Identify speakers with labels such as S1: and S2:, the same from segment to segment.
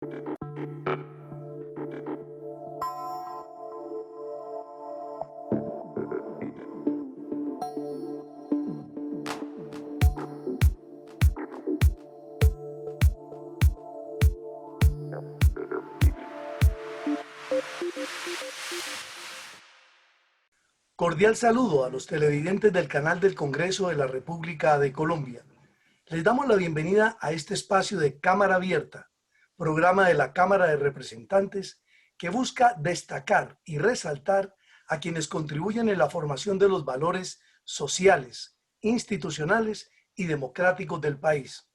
S1: Cordial saludo a los televidentes del canal del Congreso de la República de Colombia. Les damos la bienvenida a este espacio de Cámara Abierta, programa de la Cámara de Representantes que busca destacar y resaltar a quienes contribuyen en la formación de los valores sociales, institucionales y democráticos del país.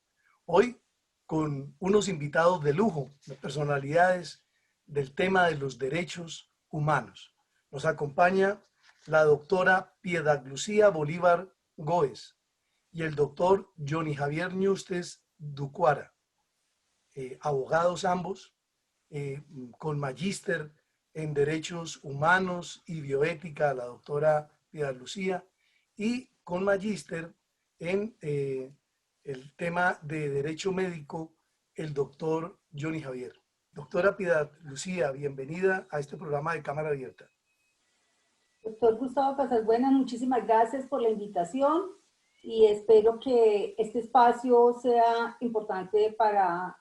S1: Hoy, con unos invitados de lujo, de personalidades del tema de los derechos humanos. Nos acompaña la doctora Piedad Lucía Bolívar Góez y el doctor Johnny Javier Ñustes Ducuara, abogados ambos, con magíster en Derechos Humanos y Bioética, la doctora Piedad Lucía, y con magíster en el tema de Derecho Médico, el doctor Johnny Javier. Doctora Piedad Lucía, bienvenida a este programa de Cámara Abierta.
S2: Doctor Gustavo Casasbuenas, muchísimas gracias por la invitación y espero que este espacio sea importante para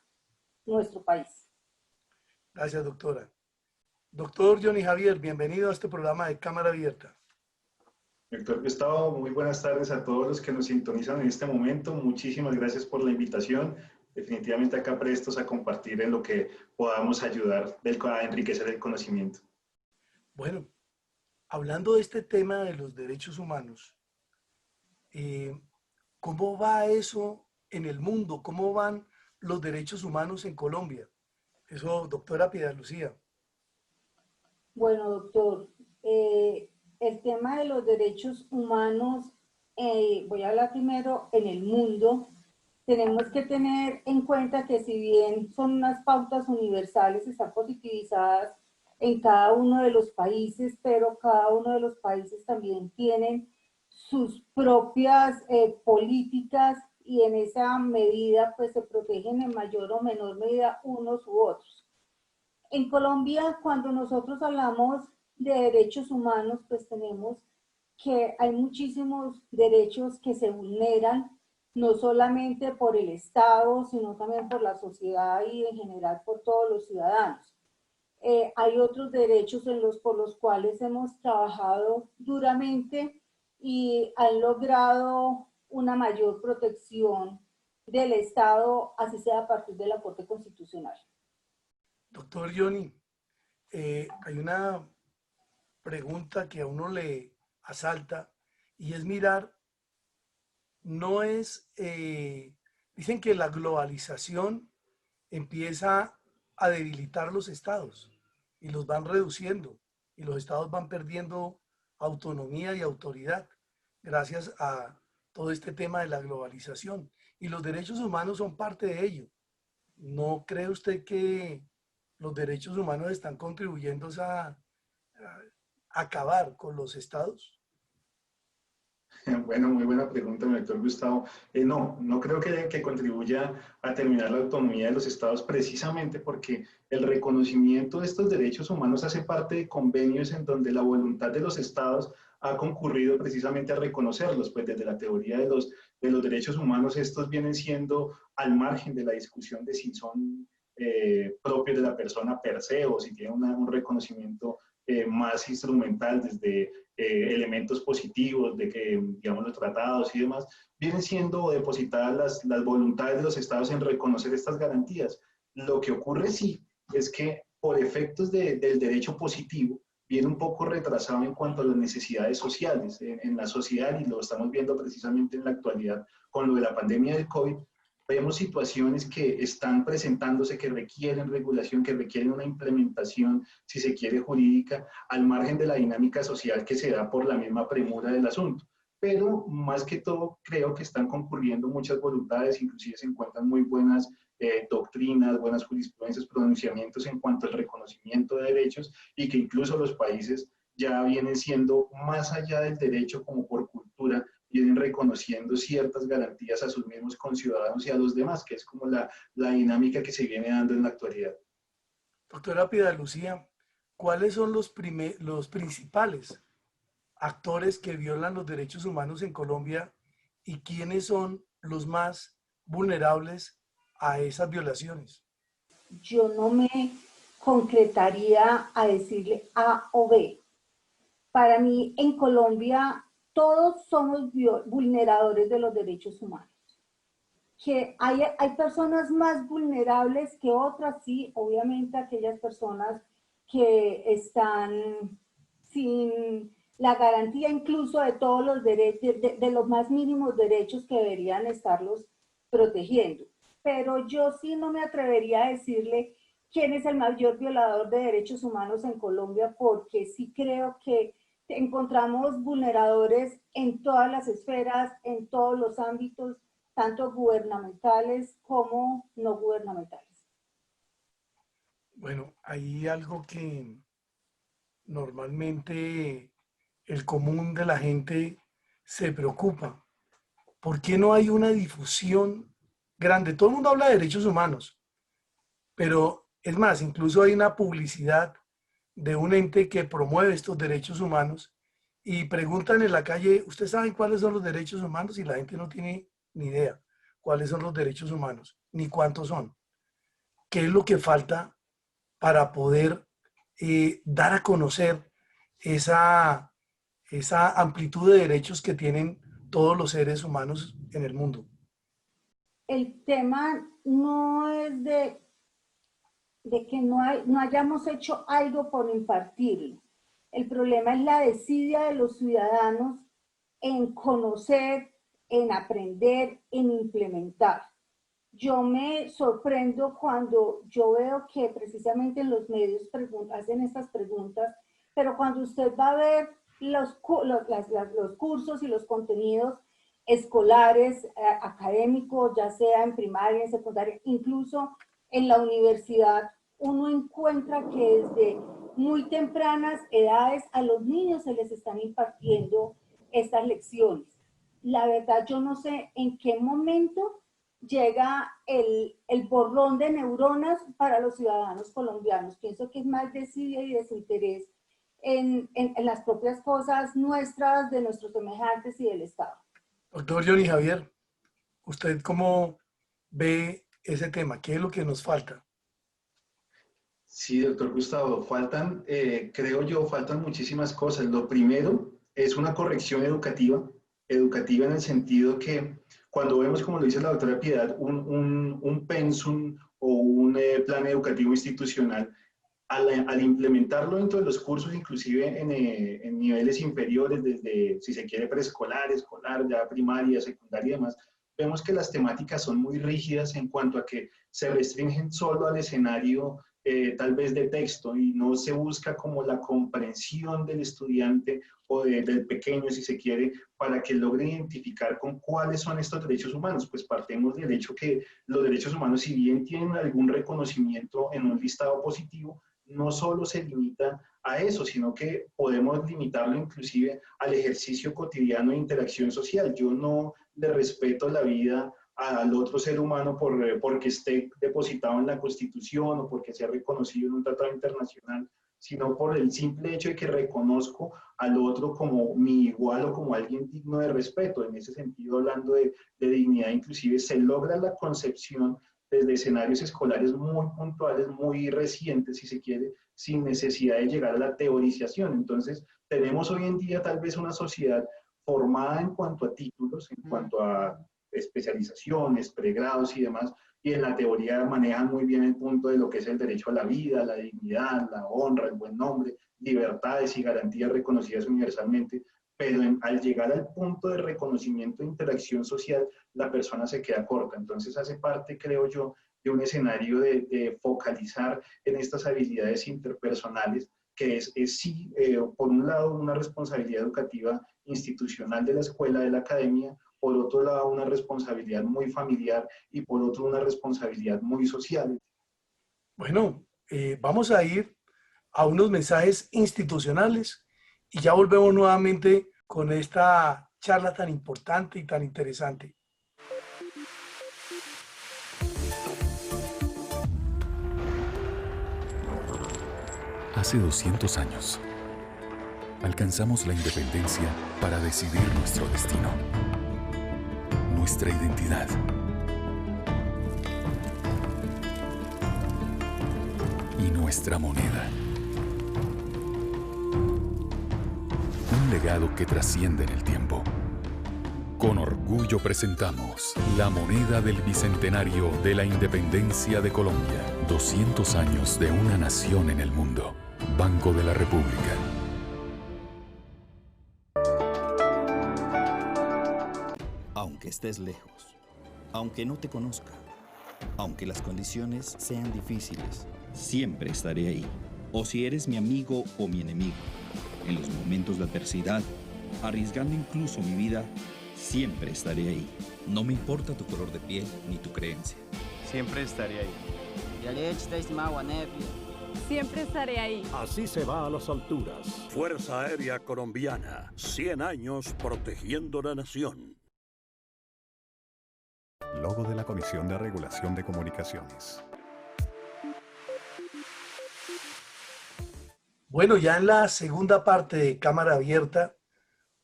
S2: nuestro país.
S1: Gracias, doctora. Doctor Johnny Javier, bienvenido a este programa de Cámara Abierta.
S3: Doctor Gustavo, muy buenas tardes a todos los que nos sintonizan en este momento. Muchísimas gracias por la invitación. Definitivamente acá prestos a compartir en lo que podamos ayudar a enriquecer el conocimiento.
S1: Bueno, hablando de este tema de los derechos humanos, ¿cómo va eso en el mundo? ¿Cómo van los derechos humanos en Colombia? Eso, doctora Piedad Lucía.
S2: Bueno, doctor, el tema de los derechos humanos, voy a hablar primero en el mundo. Tenemos que tener en cuenta que si bien son unas pautas universales, están positivizadas en cada uno de los países, pero cada uno de los países también tienen sus propias políticas y en esa medida pues se protegen en mayor o menor medida unos u otros. En Colombia, cuando nosotros hablamos de derechos humanos, pues tenemos que hay muchísimos derechos que se vulneran, no solamente por el Estado, sino también por la sociedad y en general por todos los ciudadanos. Hay otros derechos por los cuales hemos trabajado duramente y han logrado una mayor protección del Estado, así sea a partir de la Corte Constitucional.
S1: Doctor Johnny, hay una pregunta que a uno le asalta y es mirar, dicen que la globalización empieza a debilitar los estados y los van reduciendo y los estados van perdiendo autonomía y autoridad gracias a todo este tema de la globalización y los derechos humanos son parte de ello. ¿No cree usted que los derechos humanos están contribuyendo a acabar con los estados?
S3: Bueno, muy buena pregunta, mi doctor Gustavo. No creo que contribuya a terminar la autonomía de los estados precisamente porque el reconocimiento de estos derechos humanos hace parte de convenios en donde la voluntad de los estados ha concurrido precisamente a reconocerlos, pues desde la teoría de los derechos humanos estos vienen siendo al margen de la discusión de si son propios de la persona per se o si tienen un reconocimiento más instrumental desde elementos positivos de que, digamos, los tratados y demás, vienen siendo depositadas las voluntades de los estados en reconocer estas garantías. Lo que ocurre sí es que por efectos del derecho positivo viene un poco retrasado en cuanto a las necesidades sociales en la sociedad y lo estamos viendo precisamente en la actualidad con lo de la pandemia del COVID. Vemos situaciones que están presentándose que requieren regulación, que requieren una implementación, si se quiere, jurídica, al margen de la dinámica social que se da por la misma premura del asunto. Pero más que todo, creo que están concurriendo muchas voluntades, inclusive se encuentran muy buenas doctrinas, buenas jurisprudencias, pronunciamientos en cuanto al reconocimiento de derechos y que incluso los países ya vienen siendo más allá del derecho como por cultura vienen reconociendo ciertas garantías a sus mismos conciudadanos y a los demás, que es como la dinámica que se viene dando en la actualidad.
S1: Doctora Piedad Lucía, ¿cuáles son los principales actores que violan los derechos humanos en Colombia y quiénes son los más vulnerables a esas violaciones?
S2: Yo no me concretaría a decirle A o B. Para mí, en Colombia, todos somos vulneradores de los derechos humanos. Que hay personas más vulnerables que otras, sí, obviamente aquellas personas que están sin la garantía incluso de todos los derechos, de los más mínimos derechos que deberían estarlos protegiendo. Pero yo sí no me atrevería a decirle quién es el mayor violador de derechos humanos en Colombia, porque sí creo que encontramos vulneradores en todas las esferas, en todos los ámbitos, tanto gubernamentales como no gubernamentales.
S1: Bueno, hay algo que normalmente el común de la gente se preocupa. ¿Por qué no hay una difusión grande? Todo el mundo habla de derechos humanos, pero es más, incluso hay una publicidad de un ente que promueve estos derechos humanos y preguntan en la calle, ¿ustedes saben cuáles son los derechos humanos? Y la gente no tiene ni idea cuáles son los derechos humanos, ni cuántos son. ¿Qué es lo que falta para poder dar a conocer esa, esa amplitud de derechos que tienen todos los seres humanos en el mundo?
S2: El tema no es de que no hayamos hecho algo por impartirlo. El problema es la desidia de los ciudadanos en conocer, en aprender, en implementar. Yo me sorprendo cuando yo veo que precisamente en los medios hacen estas preguntas, pero cuando usted va a ver los cursos y los contenidos escolares, académicos, ya sea en primaria, en secundaria, incluso en la universidad, uno encuentra que desde muy tempranas edades a los niños se les están impartiendo estas lecciones. La verdad, yo no sé en qué momento llega el borrón de neuronas para los ciudadanos colombianos. Pienso que es más desidia y desinterés en las propias cosas nuestras, de nuestros semejantes y del Estado.
S1: Doctor Johnny Javier, ¿usted cómo ve ese tema? ¿Qué es lo que nos falta?
S3: Sí, doctor Gustavo, creo yo, faltan muchísimas cosas. Lo primero es una corrección educativa, educativa en el sentido que cuando vemos, como lo dice la doctora Piedad, un pensum o un plan educativo institucional, al implementarlo dentro de los cursos, inclusive en niveles inferiores, desde, si se quiere, preescolar, escolar, ya primaria, secundaria y demás, vemos que las temáticas son muy rígidas en cuanto a que se restringen solo al escenario tal vez de texto y no se busca como la comprensión del estudiante o del pequeño, si se quiere, para que logre identificar con cuáles son estos derechos humanos. Pues partemos del hecho que los derechos humanos, si bien tienen algún reconocimiento en un listado positivo, no solo se limita a eso, sino que podemos limitarlo inclusive al ejercicio cotidiano de interacción social. Yo no le respeto la vida al otro ser humano porque esté depositado en la Constitución o porque sea reconocido en un tratado internacional, sino por el simple hecho de que reconozco al otro como mi igual o como alguien digno de respeto. En ese sentido, hablando de dignidad, inclusive se logra la concepción desde escenarios escolares muy puntuales, muy recientes, si se quiere, sin necesidad de llegar a la teorización. Entonces, tenemos hoy en día tal vez una sociedad formada en cuanto a títulos, en cuanto a especializaciones, pregrados y demás, y en la teoría manejan muy bien el punto de lo que es el derecho a la vida, la dignidad, la honra, el buen nombre, libertades y garantías reconocidas universalmente, pero al llegar al punto de reconocimiento e interacción social, la persona se queda corta. Entonces hace parte, creo yo, de un escenario de focalizar en estas habilidades interpersonales, que es sí, por un lado, una responsabilidad educativa institucional de la escuela, de la academia, por otro lado, una responsabilidad muy familiar y por otro, una responsabilidad muy social.
S1: Bueno, vamos a ir a unos mensajes institucionales y ya volvemos nuevamente con esta charla tan importante y tan interesante.
S4: Hace 200 años, alcanzamos la independencia para decidir nuestro destino, nuestra identidad. Y nuestra moneda. Un legado que trasciende en el tiempo. Con orgullo presentamos la moneda del Bicentenario de la Independencia de Colombia. 200 años de una nación en el mundo. Banco de la República.
S5: Aunque estés lejos, aunque no te conozca, aunque las condiciones sean difíciles, siempre estaré ahí. O si eres mi amigo o mi enemigo, en los momentos de adversidad, arriesgando incluso mi vida, siempre estaré ahí. No me importa tu color de piel ni tu creencia.
S6: Siempre estaré ahí.
S7: Siempre estaré ahí.
S8: Así se va a las alturas. Fuerza Aérea Colombiana. 100 años protegiendo la nación.
S9: Logo de la Comisión de Regulación de Comunicaciones.
S1: Bueno, ya en la segunda parte de Cámara Abierta,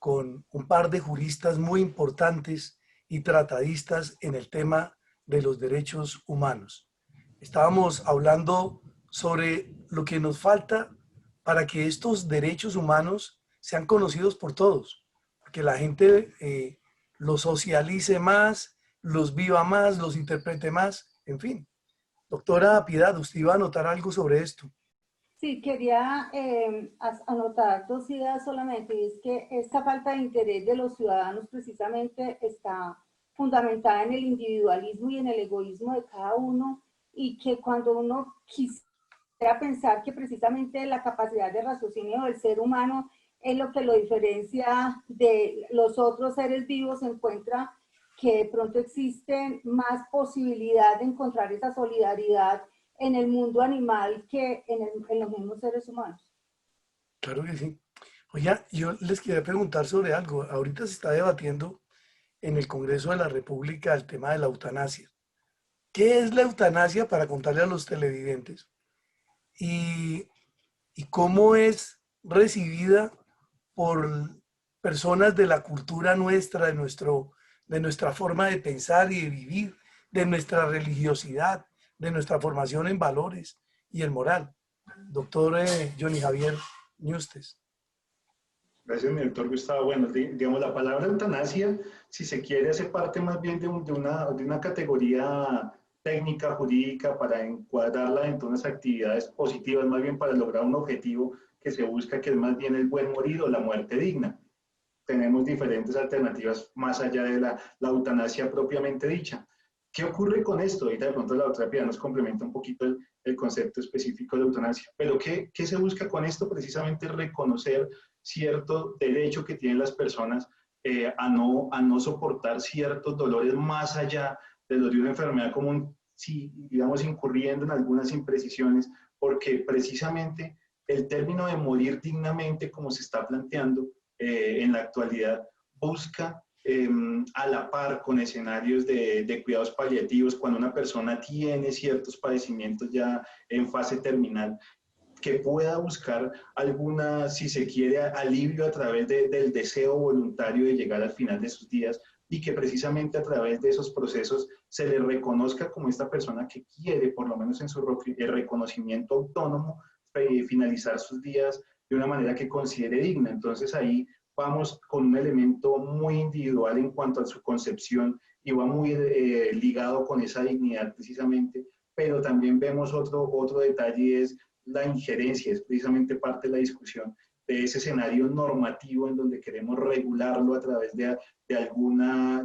S1: con un par de juristas muy importantes y tratadistas en el tema de los derechos humanos. Estábamos hablando sobre lo que nos falta para que estos derechos humanos sean conocidos por todos, que la gente los socialice más, los viva más, los interprete más, en fin. Doctora Piedad, usted iba a anotar algo sobre esto.
S2: Sí, quería anotar dos ideas solamente, y es que esta falta de interés de los ciudadanos precisamente está fundamentada en el individualismo y en el egoísmo de cada uno, y que cuando uno quisiera pensar que precisamente la capacidad de raciocinio del ser humano es lo que lo diferencia de los otros seres vivos, se encuentra que de pronto existe más posibilidad de encontrar esa solidaridad en el mundo animal que en los mismos seres humanos.
S1: Claro que sí. Oye, yo les quería preguntar sobre algo. Ahorita se está debatiendo en el Congreso de la República el tema de la eutanasia. ¿Qué es la eutanasia para contarle a los televidentes? Y cómo es recibida por personas de la cultura nuestra, de nuestra forma de pensar y de vivir, de nuestra religiosidad, de nuestra formación en valores y en moral. Doctor Johnny Javier Ñustes.
S3: Gracias, mi doctor Gustavo. Bueno, digamos, la palabra eutanasia, si se quiere, hace parte más bien de una categoría técnica, jurídica, para encuadrarla dentro de unas actividades positivas, más bien para lograr un objetivo que se busca, que es más bien el buen morir o la muerte digna. Tenemos diferentes alternativas más allá de la eutanasia propiamente dicha. ¿Qué ocurre con esto? Ahorita de pronto la doctora Piedad nos complementa un poquito el concepto específico de eutanasia. Pero ¿qué se busca con esto? Precisamente reconocer cierto derecho que tienen las personas a no soportar ciertos dolores más allá de los de una enfermedad común, si, digamos, incurriendo en algunas imprecisiones, porque precisamente el término de morir dignamente, como se está planteando en la actualidad, busca a la par con escenarios de cuidados paliativos, cuando una persona tiene ciertos padecimientos ya en fase terminal, que pueda buscar alguna, si se quiere, alivio a través del deseo voluntario de llegar al final de sus días, y que precisamente a través de esos procesos se le reconozca como esta persona que quiere, por lo menos en su reconocimiento autónomo, finalizar sus días de una manera que considere digna. Entonces ahí vamos con un elemento muy individual en cuanto a su concepción y va muy ligado con esa dignidad precisamente, pero también vemos otro detalle, es la injerencia, es precisamente parte de la discusión de ese escenario normativo en donde queremos regularlo a través de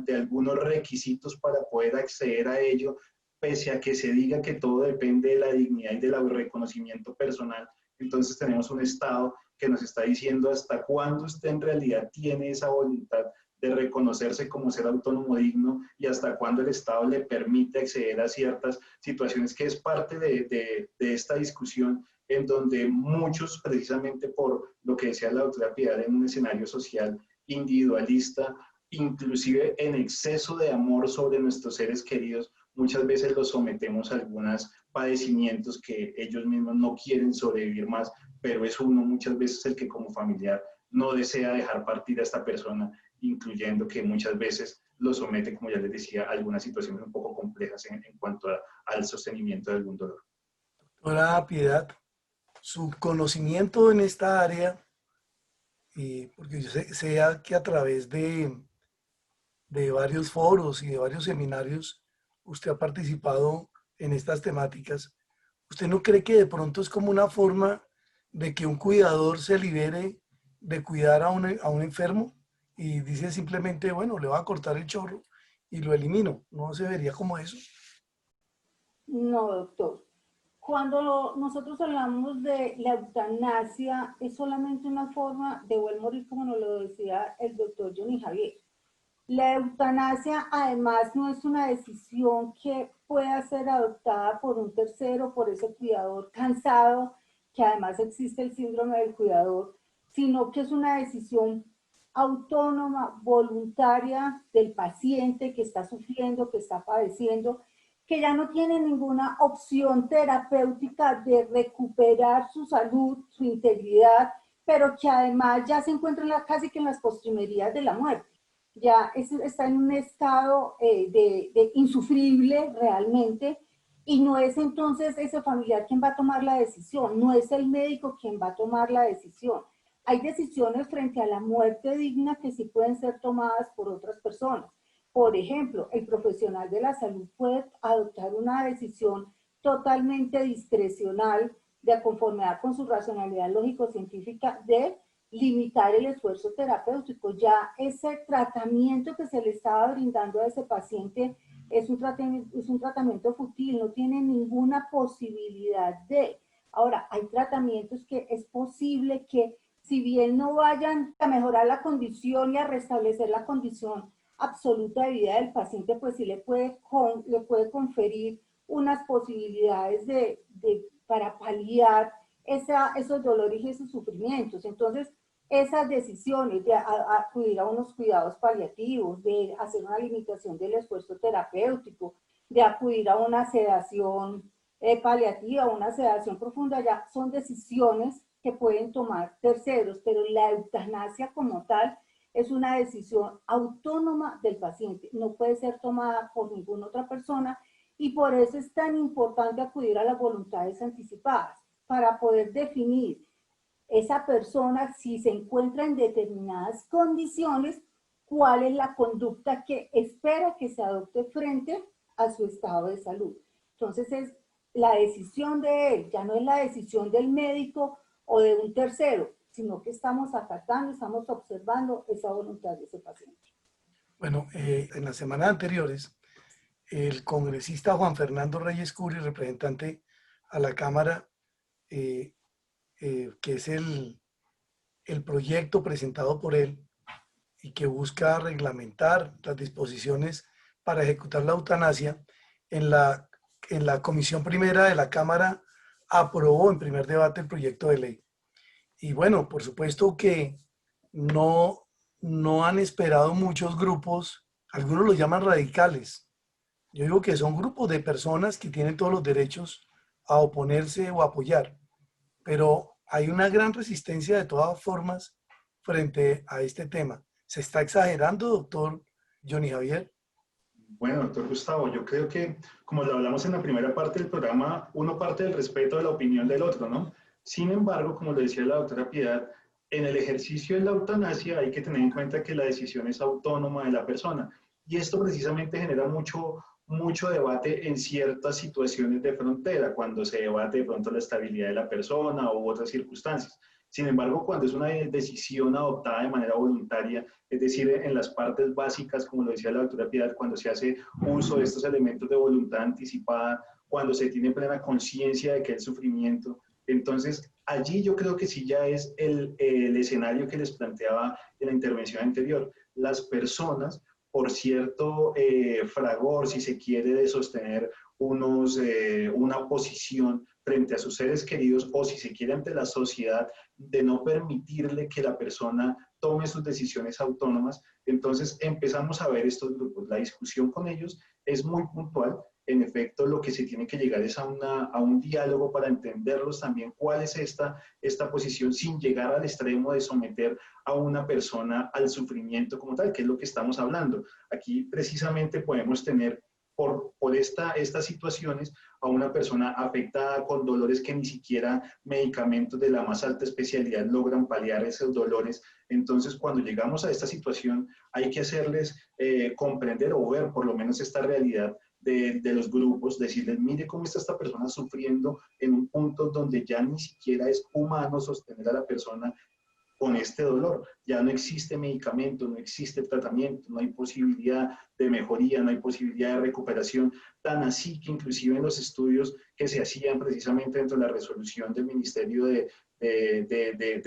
S3: algunos requisitos para poder acceder a ello, pese a que se diga que todo depende de la dignidad y del reconocimiento personal. Entonces tenemos un Estado que nos está diciendo hasta cuándo usted en realidad tiene esa voluntad de reconocerse como ser autónomo digno y hasta cuándo el Estado le permite acceder a ciertas situaciones, que es parte de esta discusión, en donde muchos, precisamente por lo que decía la doctora Piedad, en un escenario social individualista, inclusive en exceso de amor sobre nuestros seres queridos, muchas veces los sometemos a algunos padecimientos que ellos mismos no quieren sobrevivir más, pero es uno muchas veces el que como familiar no desea dejar partir a esta persona, incluyendo que muchas veces lo somete, como ya les decía, a algunas situaciones un poco complejas en cuanto al sostenimiento de algún dolor.
S1: Doctora Piedad, su conocimiento en esta área, porque yo sé que a través de varios foros y de varios seminarios usted ha participado en estas temáticas. ¿Usted no cree que de pronto es como una forma de que un cuidador se libere de cuidar a un enfermo y dice simplemente, bueno, le voy a cortar el chorro y lo elimino? ¿No se vería como eso?
S2: No, doctor. Cuando nosotros hablamos de la eutanasia, es solamente una forma de buen morir, como nos lo decía el doctor Johnny Javier. La eutanasia, además, no es una decisión que pueda ser adoptada por un tercero, por ese cuidador cansado, que además existe el síndrome del cuidador, sino que es una decisión autónoma, voluntaria del paciente que está sufriendo, que está padeciendo, que ya no tiene ninguna opción terapéutica de recuperar su salud, su integridad, pero que además ya se encuentra casi que en las postrimerías de la muerte. Ya está en un estado de insufrible realmente, y no es entonces ese familiar quien va a tomar la decisión, no es el médico quien va a tomar la decisión. Hay decisiones frente a la muerte digna que sí pueden ser tomadas por otras personas. Por ejemplo, el profesional de la salud puede adoptar una decisión totalmente discrecional, de conformidad con su racionalidad lógico-científica, de limitar el esfuerzo terapéutico. Ya ese tratamiento que se le estaba brindando a ese paciente es un tratamiento fútil, no tiene ninguna posibilidad de. Ahora, hay tratamientos que es posible que, si bien no vayan a mejorar la condición y a restablecer la condición absoluta de vida del paciente, pues sí le puede conferir unas posibilidades para paliar esos dolores y esos sufrimientos. Entonces, esas decisiones de acudir a unos cuidados paliativos, de hacer una limitación del esfuerzo terapéutico, de acudir a una sedación paliativa, una sedación profunda, ya son decisiones que pueden tomar terceros, pero la eutanasia como tal es una decisión autónoma del paciente, no puede ser tomada por ninguna otra persona, y por eso es tan importante acudir a las voluntades anticipadas, para poder definir esa persona, si se encuentra en determinadas condiciones, cuál es la conducta que espera que se adopte frente a su estado de salud. Entonces es la decisión de él, ya no es la decisión del médico o de un tercero, sino que estamos acatando, estamos observando esa voluntad de ese paciente.
S1: Bueno, en las semanas anteriores, el congresista Juan Fernando Reyes Curi, representante a la Cámara, que es el proyecto presentado por él y que busca reglamentar las disposiciones para ejecutar la eutanasia, en la Comisión Primera de la Cámara aprobó en primer debate el proyecto de ley. Y bueno, por supuesto que no han esperado muchos grupos, algunos los llaman radicales. Yo digo que son grupos de personas que tienen todos los derechos a oponerse o apoyar, pero hay una gran resistencia de todas formas frente a este tema. ¿Se está exagerando, doctor Johnny Javier?
S3: Bueno, doctor Gustavo, yo creo que, como lo hablamos en la primera parte del programa, uno parte del respeto de la opinión del otro, ¿no? Sin embargo, como lo decía la doctora Piedad, en el ejercicio de la eutanasia hay que tener en cuenta que la decisión es autónoma de la persona. Y esto precisamente genera mucho debate en ciertas situaciones de frontera, cuando se debate de pronto la estabilidad de la persona u otras circunstancias. Sin embargo, cuando es una decisión adoptada de manera voluntaria, es decir, en las partes básicas, como lo decía la doctora Piedad, cuando se hace uso de estos elementos de voluntad anticipada, cuando se tiene plena conciencia de que hay sufrimiento, entonces allí yo creo que sí ya es el escenario que les planteaba en la intervención anterior. Las personas, por cierto fragor, si se quiere, de sostener una posición, frente a sus seres queridos o si se quiere ante la sociedad, de no permitirle que la persona tome sus decisiones autónomas. Entonces empezamos a ver estos grupos. La discusión con ellos es muy puntual. En efecto, lo que se tiene que llegar es a un diálogo para entenderlos también cuál es esta posición sin llegar al extremo de someter a una persona al sufrimiento como tal, que es lo que estamos hablando. Aquí precisamente podemos tener por estas situaciones a una persona afectada con dolores que ni siquiera medicamentos de la más alta especialidad logran paliar esos dolores. Entonces, cuando llegamos a esta situación, hay que hacerles comprender o ver por lo menos esta realidad de los grupos, decirles, mire cómo está esta persona sufriendo en un punto donde ya ni siquiera es humano sostener a la persona con este dolor. Ya no existe medicamento, no existe tratamiento, no hay posibilidad de mejoría, no hay posibilidad de recuperación, tan así que inclusive en los estudios que se hacían precisamente dentro de la resolución del Ministerio del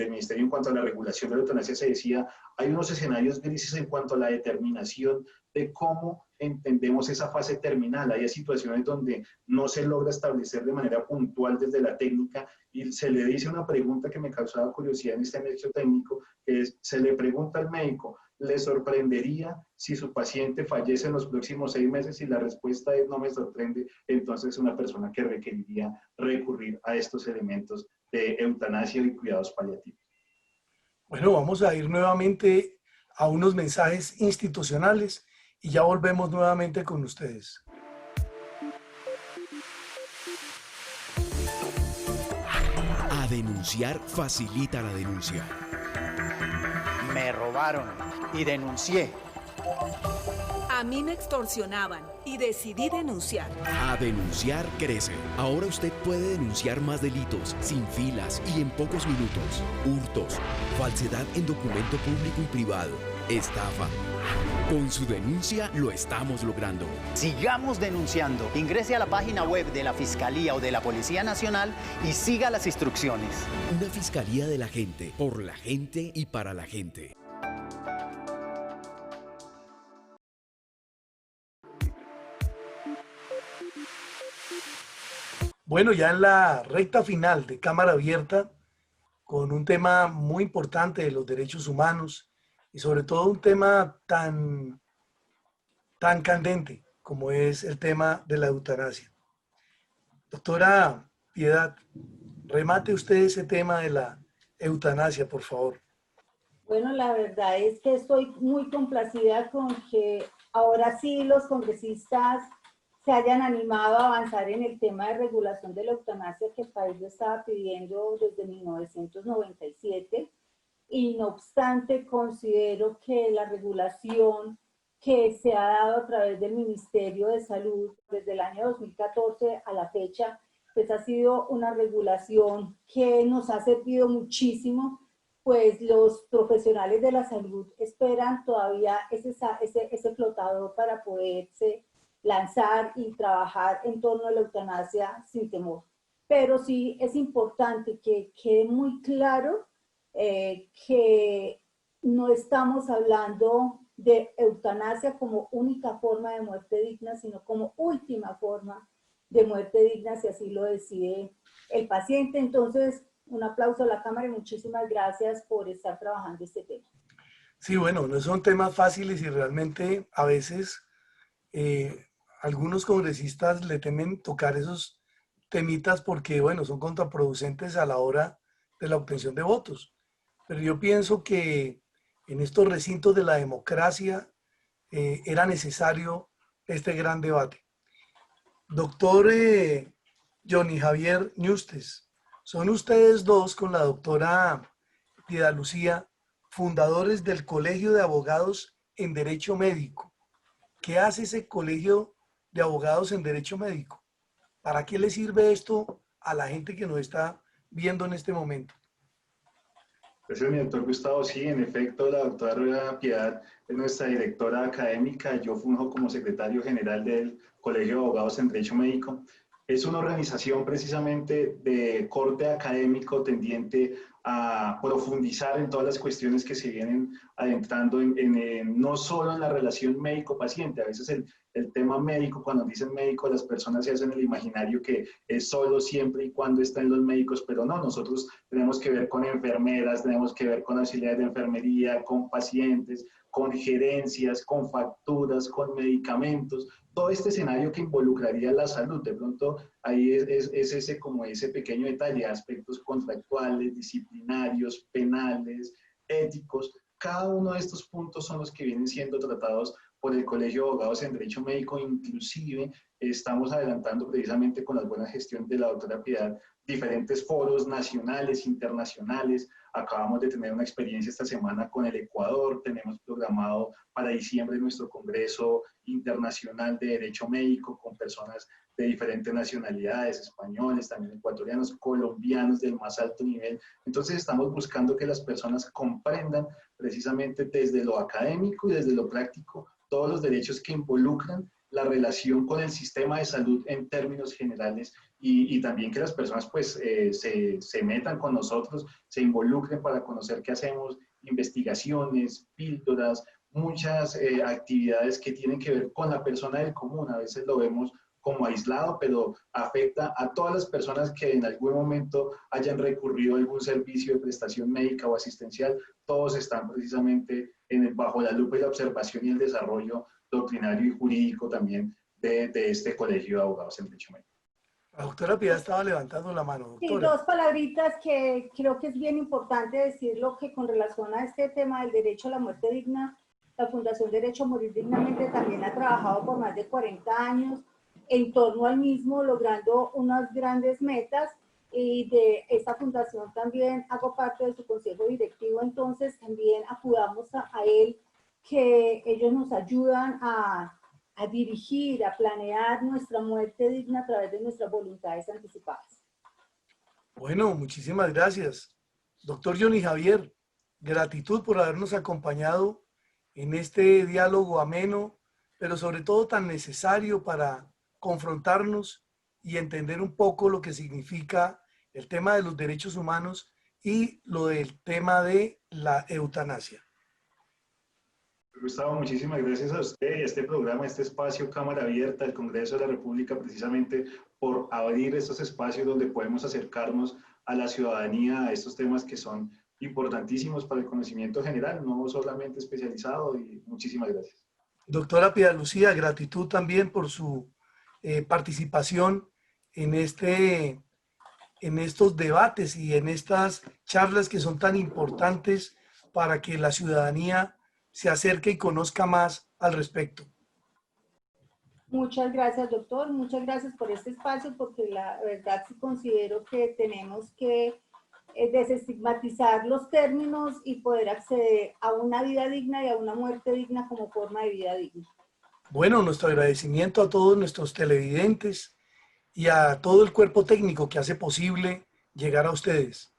S3: Ministerio en cuanto a la regulación de la eutanasia se decía, hay unos escenarios grises en cuanto a la determinación de cómo entendemos esa fase terminal. Hay situaciones donde no se logra establecer de manera puntual desde la técnica y se le dice una pregunta que me causaba curiosidad en este anexo técnico, que es, se le pregunta al médico, ¿le sorprendería si su paciente fallece en los próximos 6 meses? Y la respuesta es, no me sorprende. Entonces es una persona que requeriría recurrir a estos elementos de eutanasia y cuidados paliativos.
S1: Bueno, vamos a ir nuevamente a unos mensajes institucionales y ya volvemos nuevamente con ustedes.
S6: A denunciar facilita la denuncia.
S10: Me robaron y denuncié.
S11: A mí me extorsionaban y decidí denunciar.
S6: A denunciar crece. Ahora usted puede denunciar más delitos, sin filas y en pocos minutos. Hurtos, falsedad en documento público y privado, estafa. Con su denuncia lo estamos logrando.
S10: Sigamos denunciando. Ingrese a la página web de la Fiscalía o de la Policía Nacional y siga las instrucciones.
S6: Una Fiscalía de la gente, por la gente y para la gente.
S1: Bueno, ya en la recta final de Cámara Abierta, con un tema muy importante de los derechos humanos y sobre todo un tema tan candente como es el tema de la eutanasia. Doctora Piedad, remate usted ese tema de la eutanasia, por favor.
S2: Bueno, la verdad es que estoy muy complacida con que ahora sí los congresistas se hayan animado a avanzar en el tema de regulación de la eutanasia que el país lo estaba pidiendo desde 1997. Y no obstante, considero que la regulación que se ha dado a través del Ministerio de Salud desde el año 2014 a la fecha, pues ha sido una regulación que nos ha servido muchísimo, pues los profesionales de la salud esperan todavía ese flotador para poderse lanzar y trabajar en torno a la eutanasia sin temor. Pero sí es importante que quede muy claro que no estamos hablando de eutanasia como única forma de muerte digna, sino como última forma de muerte digna, si así lo decide el paciente. Entonces, un aplauso a la Cámara y muchísimas gracias por estar trabajando este tema.
S1: Sí, bueno, no son temas fáciles y realmente a veces algunos congresistas le temen tocar esos temitas porque, bueno, son contraproducentes a la hora de la obtención de votos. Pero yo pienso que en estos recintos de la democracia era necesario este gran debate. Doctor Johnny Javier Ñustes, son ustedes dos con la doctora Piedad Lucía, fundadores del Colegio de Abogados en Derecho Médico. ¿Qué hace ese Colegio de Abogados en Derecho Médico? ¿Para qué le sirve esto a la gente que nos está viendo en este momento?
S3: Gracias, mi doctor Gustavo. Sí, en efecto, la doctora Piedad es nuestra directora académica. Yo funjo como secretario general del Colegio de Abogados en Derecho Médico. Es una organización precisamente de corte académico tendiente a profundizar en todas las cuestiones que se vienen adentrando no solo en la relación médico-paciente. A veces el tema médico, cuando dicen médico, las personas se hacen el imaginario que es solo siempre y cuando están los médicos, pero no, nosotros tenemos que ver con enfermeras, tenemos que ver con auxiliares de enfermería, con pacientes, con gerencias, con facturas, con medicamentos, todo este escenario que involucraría la salud. De pronto ahí es ese pequeño detalle, aspectos contractuales, disciplinarios, penales, éticos. Cada uno de estos puntos son los que vienen siendo tratados por el Colegio de Abogados en Derecho Médico. Inclusive estamos adelantando precisamente con la buena gestión de la doctora Piedad diferentes foros nacionales, internacionales. Acabamos de tener una experiencia esta semana con el Ecuador, tenemos programado para diciembre nuestro Congreso Internacional de Derecho Médico con personas de diferentes nacionalidades, españoles, también ecuatorianos, colombianos del más alto nivel. Entonces estamos buscando que las personas comprendan precisamente desde lo académico y desde lo práctico todos los derechos que involucran la relación con el sistema de salud en términos generales y también que las personas pues se metan con nosotros, se involucren para conocer qué hacemos, investigaciones, píldoras, muchas actividades que tienen que ver con la persona del común. A veces lo vemos como aislado, pero afecta a todas las personas que en algún momento hayan recurrido a algún servicio de prestación médica o asistencial. Todos están precisamente bajo la lupa y la observación y el desarrollo doctrinario y jurídico también de este Colegio de Abogados en Derecho Médico.
S1: La doctora Piedad estaba levantando la mano, doctora.
S2: Sí, dos palabritas que creo que es bien importante decirlo, que con relación a este tema del derecho a la muerte digna, la Fundación Derecho a Morir Dignamente también ha trabajado por más de 40 años en torno al mismo, logrando unas grandes metas, y de esta fundación también hago parte de su consejo directivo, entonces también acudamos a él, que ellos nos ayudan a dirigir, a planear nuestra muerte digna a través de nuestras voluntades anticipadas.
S1: Bueno, muchísimas gracias. Doctor Johnny Javier, gratitud por habernos acompañado en este diálogo ameno, pero sobre todo tan necesario para confrontarnos y entender un poco lo que significa el tema de los derechos humanos y lo del tema de la eutanasia.
S3: Gustavo, muchísimas gracias a usted, este programa, este espacio Cámara Abierta del Congreso de la República, precisamente por abrir estos espacios donde podemos acercarnos a la ciudadanía, a estos temas que son importantísimos para el conocimiento general, no solamente especializado, y muchísimas gracias.
S1: Doctora Piedad Lucía, gratitud también por su participación en estos debates y en estas charlas que son tan importantes para que la ciudadanía se acerque y conozca más al respecto.
S2: Muchas gracias, doctor. Muchas gracias por este espacio, porque la verdad sí considero que tenemos que desestigmatizar los términos y poder acceder a una vida digna y a una muerte digna como forma de vida digna.
S1: Bueno, nuestro agradecimiento a todos nuestros televidentes y a todo el cuerpo técnico que hace posible llegar a ustedes.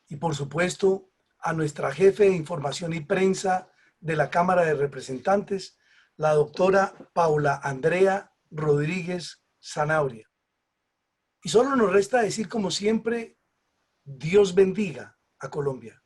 S1: Y por supuesto, a nuestra jefe de información y prensa de la Cámara de Representantes, la doctora Paula Andrea Rodríguez Zanabria. Y solo nos resta decir, como siempre, Dios bendiga a Colombia.